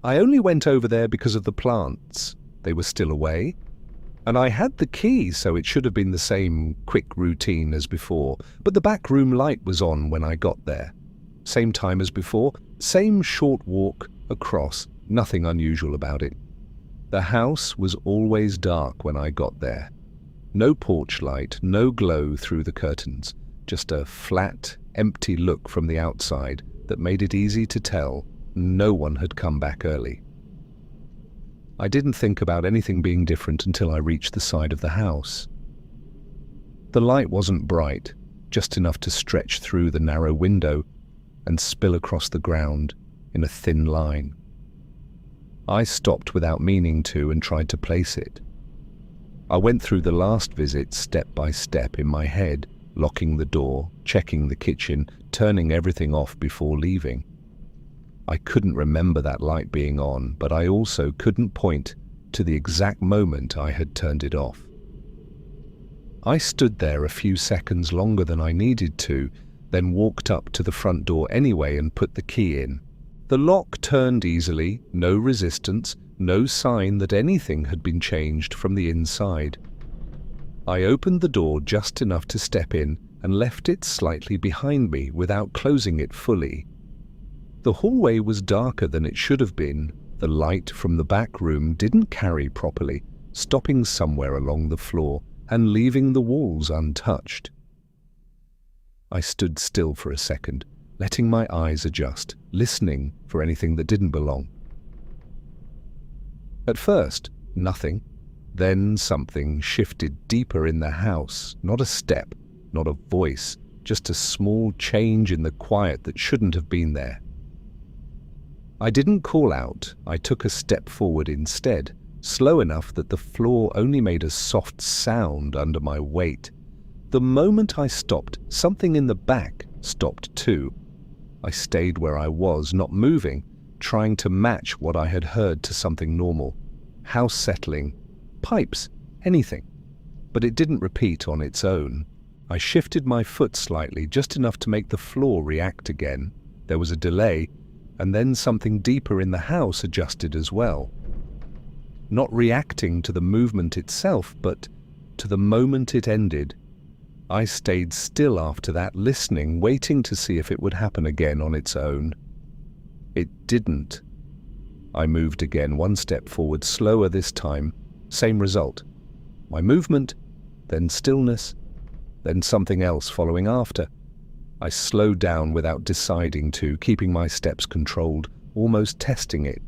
I only went over there because of the plants. They were still away. And I had the key, so it should have been the same quick routine as before, but the back room light was on when I got there. Same time as before, same short walk across, nothing unusual about it. The house was always dark when I got there. No porch light, no glow through the curtains, just a flat, empty look from the outside that made it easy to tell no one had come back early. I didn't think about anything being different until I reached the side of the house. The light wasn't bright, just enough to stretch through the narrow window and spill across the ground in a thin line. I stopped without meaning to and tried to place it. I went through the last visit step by step in my head, locking the door, checking the kitchen, turning everything off before leaving. I couldn't remember that light being on, but I also couldn't point to the exact moment I had turned it off. I stood there a few seconds longer than I needed to, then walked up to the front door anyway and put the key in. The lock turned easily, no resistance, no sign that anything had been changed from the inside. I opened the door just enough to step in and left it slightly behind me without closing it fully. The hallway was darker than it should have been. The light from the back room didn't carry properly, stopping somewhere along the floor and leaving the walls untouched. I stood still for a second, letting my eyes adjust, listening for anything that didn't belong. At first, nothing. Then something shifted deeper in the house, not a step, not a voice, just a small change in the quiet that shouldn't have been there. I didn't call out, I took a step forward instead, slow enough that the floor only made a soft sound under my weight. The moment I stopped, something in the back stopped too. I stayed where I was, not moving, trying to match what I had heard to something normal. House settling, pipes, anything. But it didn't repeat on its own. I shifted my foot slightly, just enough to make the floor react again. There was a delay, and then something deeper in the house adjusted as well. Not reacting to the movement itself, but to the moment it ended. I stayed still after that, listening, waiting to see if it would happen again on its own. It didn't. I moved again, one step forward, slower this time. Same result. My movement, then stillness, then something else following after. I slowed down without deciding to, keeping my steps controlled, almost testing it.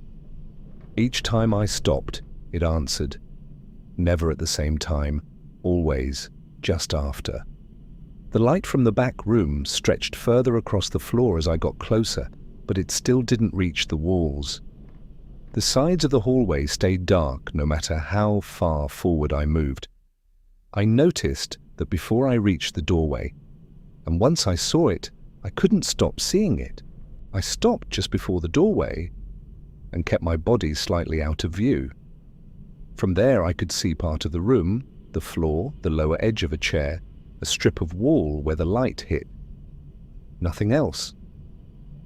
Each time I stopped, it answered. Never at the same time, always just after. The light from the back room stretched further across the floor as I got closer, but it still didn't reach the walls. The sides of the hallway stayed dark no matter how far forward I moved. I noticed that before I reached the doorway, and once I saw it, I couldn't stop seeing it. I stopped just before the doorway and kept my body slightly out of view. From there I could see part of the room, the floor, the lower edge of a chair, a strip of wall where the light hit. Nothing else.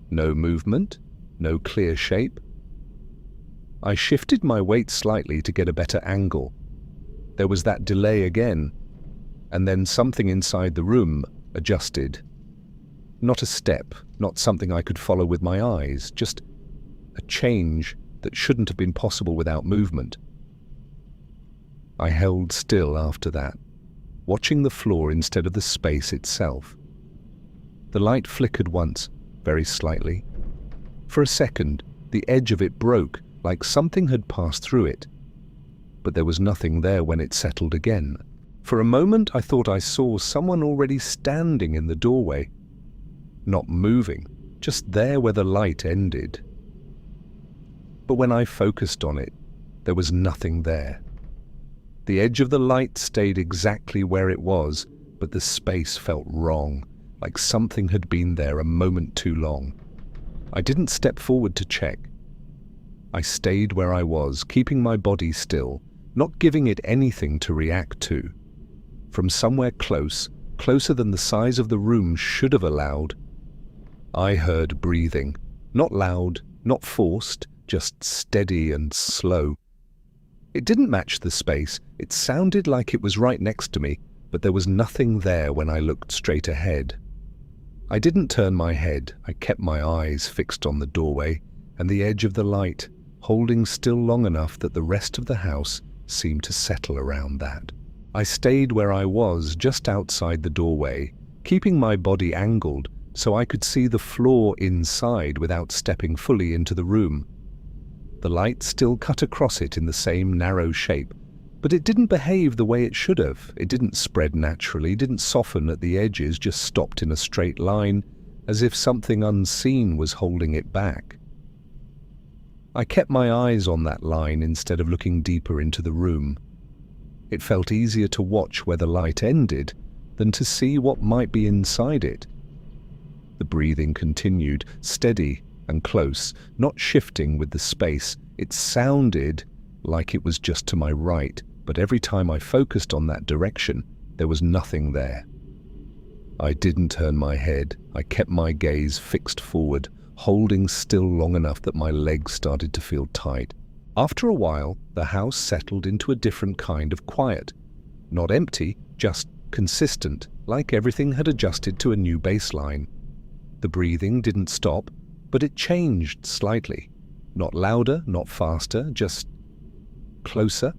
No movement, no clear shape. I shifted my weight slightly to get a better angle. There was that delay again, and then something inside the room adjusted. Not a step, not something I could follow with my eyes, just a change that shouldn't have been possible without movement. I held still after that, watching the floor instead of the space itself. The light flickered once, very slightly. For a second, the edge of it broke, like something had passed through it. But there was nothing there when it settled again. For a moment I thought I saw someone already standing in the doorway. Not moving, just there where the light ended. But when I focused on it, there was nothing there. The edge of the light stayed exactly where it was, but the space felt wrong, like something had been there a moment too long. I didn't step forward to check. I stayed where I was, keeping my body still, not giving it anything to react to. From somewhere close, closer than the size of the room should have allowed, I heard breathing. Not loud, not forced, just steady and slow. It didn't match the space. It sounded like it was right next to me, but there was nothing there when I looked straight ahead. I didn't turn my head. I kept my eyes fixed on the doorway and the edge of the light, holding still long enough that the rest of the house seemed to settle around that. I stayed where I was, just outside the doorway, keeping my body angled so I could see the floor inside without stepping fully into the room. The light still cut across it in the same narrow shape, but it didn't behave the way it should have. It didn't spread naturally, didn't soften at the edges, just stopped in a straight line, as if something unseen was holding it back. I kept my eyes on that line instead of looking deeper into the room. It felt easier to watch where the light ended than to see what might be inside it. The breathing continued, steady and close, not shifting with the space. It sounded like it was just to my right, but every time I focused on that direction, there was nothing there. I didn't turn my head. I kept my gaze fixed forward, holding still long enough that my legs started to feel tight. After a while, the house settled into a different kind of quiet. Not empty, just consistent, like everything had adjusted to a new baseline. The breathing didn't stop, but it changed slightly. Not louder, not faster, just closer.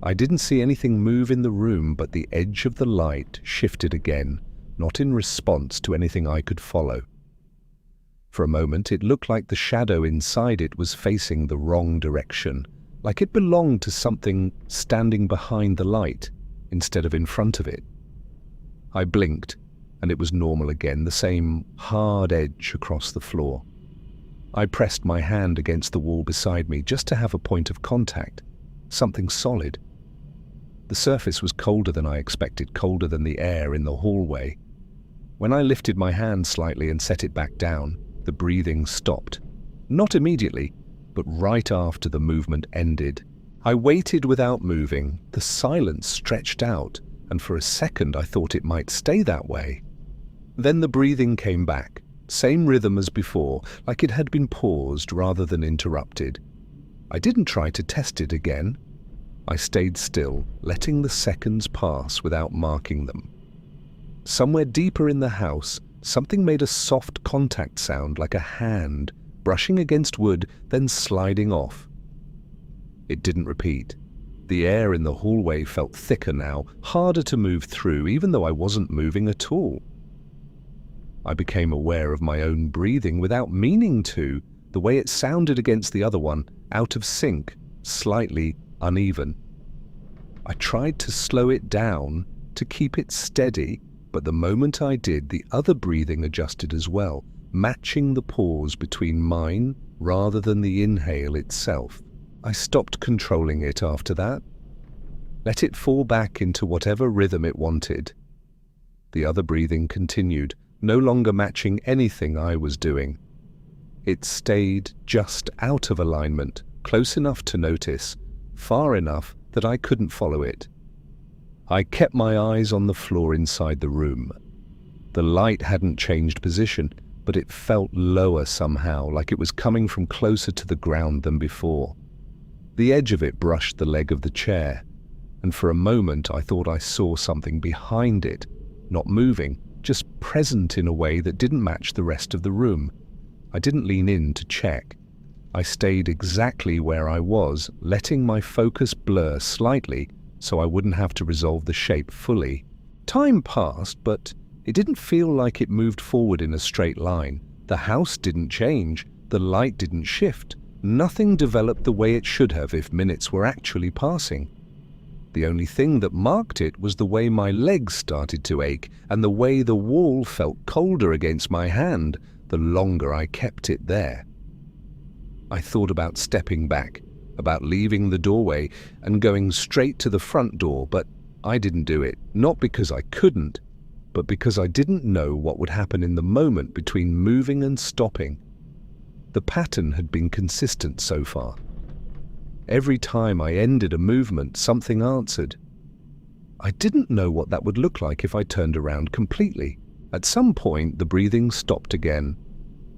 I didn't see anything move in the room, but the edge of the light shifted again, not in response to anything I could follow. For a moment, it looked like the shadow inside it was facing the wrong direction, like it belonged to something standing behind the light instead of in front of it. I blinked, and it was normal again, the same hard edge across the floor. I pressed my hand against the wall beside me just to have a point of contact, something solid. The surface was colder than I expected, colder than the air in the hallway. When I lifted my hand slightly and set it back down, the breathing stopped. Not immediately, but right after the movement ended. I waited without moving. The silence stretched out, and for a second I thought it might stay that way. Then the breathing came back, same rhythm as before, like it had been paused rather than interrupted. I didn't try to test it again. I stayed still, letting the seconds pass without marking them. Somewhere deeper in the house, something made a soft contact sound, like a hand brushing against wood, then sliding off. It didn't repeat. The air in the hallway felt thicker now, harder to move through, even though I wasn't moving at all. I became aware of my own breathing without meaning to, the way it sounded against the other one, out of sync, slightly uneven. I tried to slow it down, to keep it steady, but the moment I did, the other breathing adjusted as well, matching the pause between mine rather than the inhale itself. I stopped controlling it after that. Let it fall back into whatever rhythm it wanted. The other breathing continued, no longer matching anything I was doing. It stayed just out of alignment, close enough to notice, far enough that I couldn't follow it. I kept my eyes on the floor inside the room. The light hadn't changed position, but it felt lower somehow, like it was coming from closer to the ground than before. The edge of it brushed the leg of the chair, and for a moment I thought I saw something behind it, not moving, just present in a way that didn't match the rest of the room. I didn't lean in to check. I stayed exactly where I was, letting my focus blur slightly so I wouldn't have to resolve the shape fully. Time passed, but it didn't feel like it moved forward in a straight line. The house didn't change, the light didn't shift. Nothing developed the way it should have if minutes were actually passing. The only thing that marked it was the way my legs started to ache and the way the wall felt colder against my hand the longer I kept it there. I thought about stepping back, about leaving the doorway and going straight to the front door, but I didn't do it, not because I couldn't, but because I didn't know what would happen in the moment between moving and stopping. The pattern had been consistent so far. Every time I ended a movement, something answered. I didn't know what that would look like if I turned around completely. At some point, the breathing stopped again.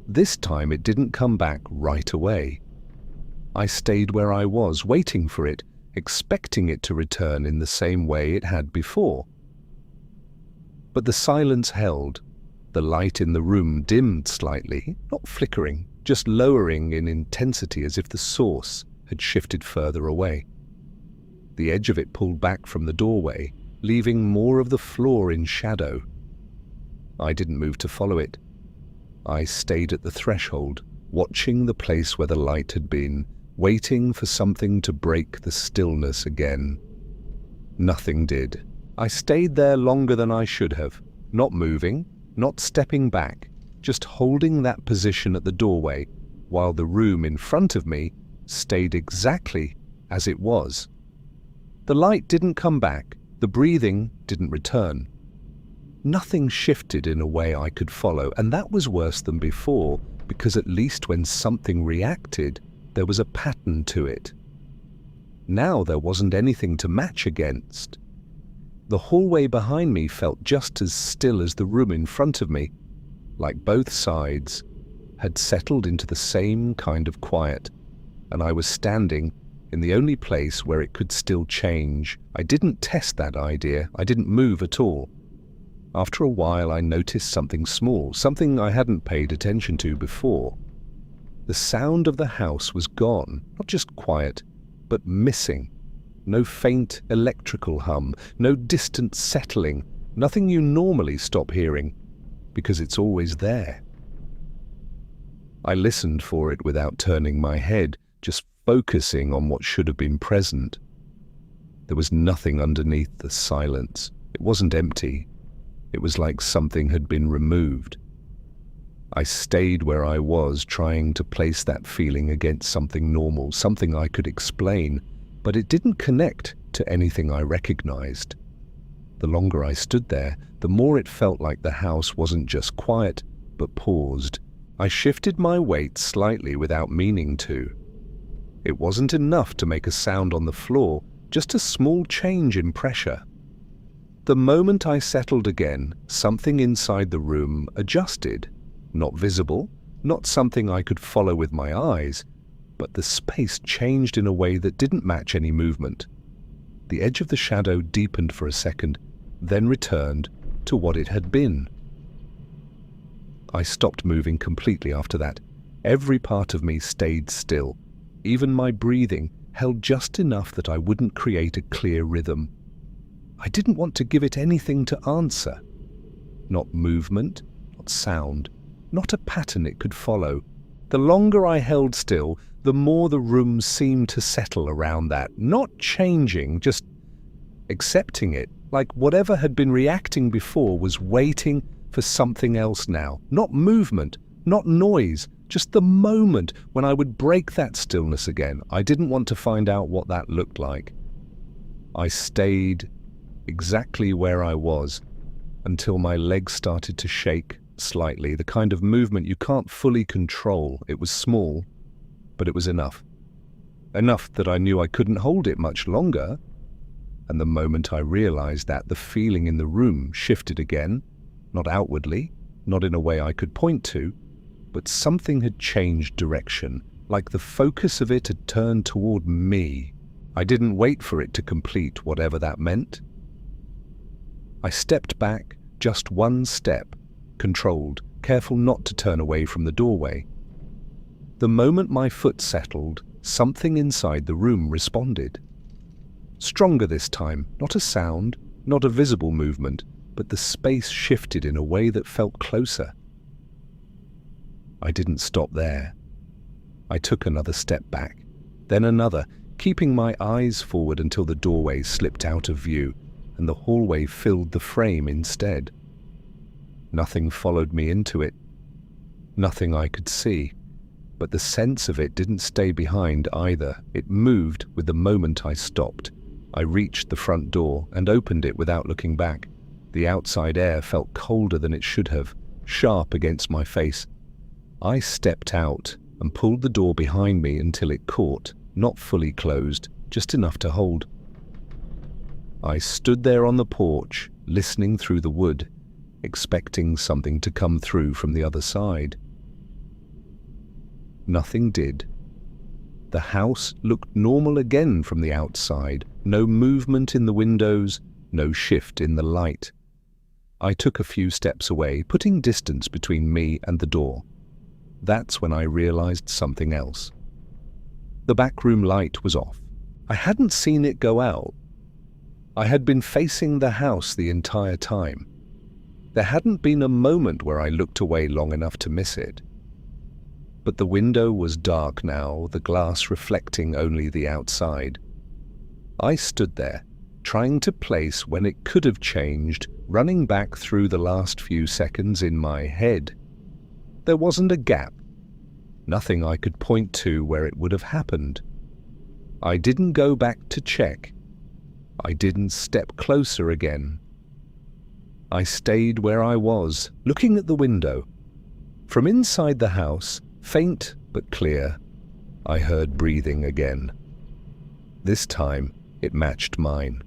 This time it didn't come back right away. I stayed where I was, waiting for it, expecting it to return in the same way it had before. But the silence held. The light in the room dimmed slightly, not flickering, just lowering in intensity as if the source had shifted further away. The edge of it pulled back from the doorway, leaving more of the floor in shadow. I didn't move to follow it. I stayed at the threshold, watching the place where the light had been, waiting for something to break the stillness again. Nothing did. I stayed there longer than I should have, not moving, not stepping back, just holding that position at the doorway, while the room in front of me stayed exactly as it was. The light didn't come back, the breathing didn't return. Nothing shifted in a way I could follow, and that was worse than before, because at least when something reacted, there was a pattern to it. Now there wasn't anything to match against. The hallway behind me felt just as still as the room in front of me, like both sides had settled into the same kind of quiet, and I was standing in the only place where it could still change. I didn't test that idea. I didn't move at all. After a while, I noticed something small, something I hadn't paid attention to before. The sound of the house was gone, not just quiet, but missing. No faint electrical hum, no distant settling, nothing you normally stop hearing, because it's always there. I listened for it without turning my head, just focusing on what should have been present. There was nothing underneath the silence. It wasn't empty. It was like something had been removed. I stayed where I was, trying to place that feeling against something normal, something I could explain, but it didn't connect to anything I recognized. The longer I stood there, the more it felt like the house wasn't just quiet, but paused. I shifted my weight slightly without meaning to. It wasn't enough to make a sound on the floor, just a small change in pressure. The moment I settled again, something inside the room adjusted. Not visible, not something I could follow with my eyes, but the space changed in a way that didn't match any movement. The edge of the shadow deepened for a second, then returned to what it had been. I stopped moving completely after that. Every part of me stayed still. Even my breathing held just enough that I wouldn't create a clear rhythm. I didn't want to give it anything to answer. Not movement, not sound, not a pattern it could follow. The longer I held still, the more the room seemed to settle around that, not changing, just accepting it, like whatever had been reacting before was waiting for something else now. Not movement, not noise, just the moment when I would break that stillness again. I didn't want to find out what that looked like. I stayed exactly where I was until my legs started to shake slightly, the kind of movement you can't fully control. It was small, but it was enough. Enough that I knew I couldn't hold it much longer. And the moment I realized that, the feeling in the room shifted again, not outwardly, not in a way I could point to, but something had changed direction, like the focus of it had turned toward me. I didn't wait for it to complete whatever that meant. I stepped back, just one step, controlled, careful not to turn away from the doorway. The moment my foot settled, something inside the room responded. Stronger this time, not a sound, not a visible movement, but the space shifted in a way that felt closer. I didn't stop there. I took another step back, then another, keeping my eyes forward until the doorway slipped out of view and the hallway filled the frame instead. Nothing followed me into it. Nothing I could see. But the sense of it didn't stay behind either. It moved with the moment I stopped. I reached the front door and opened it without looking back. The outside air felt colder than it should have, sharp against my face. I stepped out and pulled the door behind me until it caught, not fully closed, just enough to hold. I stood there on the porch, listening through the wood, expecting something to come through from the other side. Nothing did. The house looked normal again from the outside. No movement in the windows, no shift in the light. I took a few steps away, putting distance between me and the door. That's when I realized something else. The back room light was off. I hadn't seen it go out. I had been facing the house the entire time. There hadn't been a moment where I looked away long enough to miss it. But the window was dark now, the glass reflecting only the outside. I stood there, trying to place when it could have changed, running back through the last few seconds in my head. There wasn't a gap. Nothing I could point to where it would have happened. I didn't go back to check. I didn't step closer again. I stayed where I was, looking at the window. From inside the house, faint but clear, I heard breathing again. This time, it matched mine.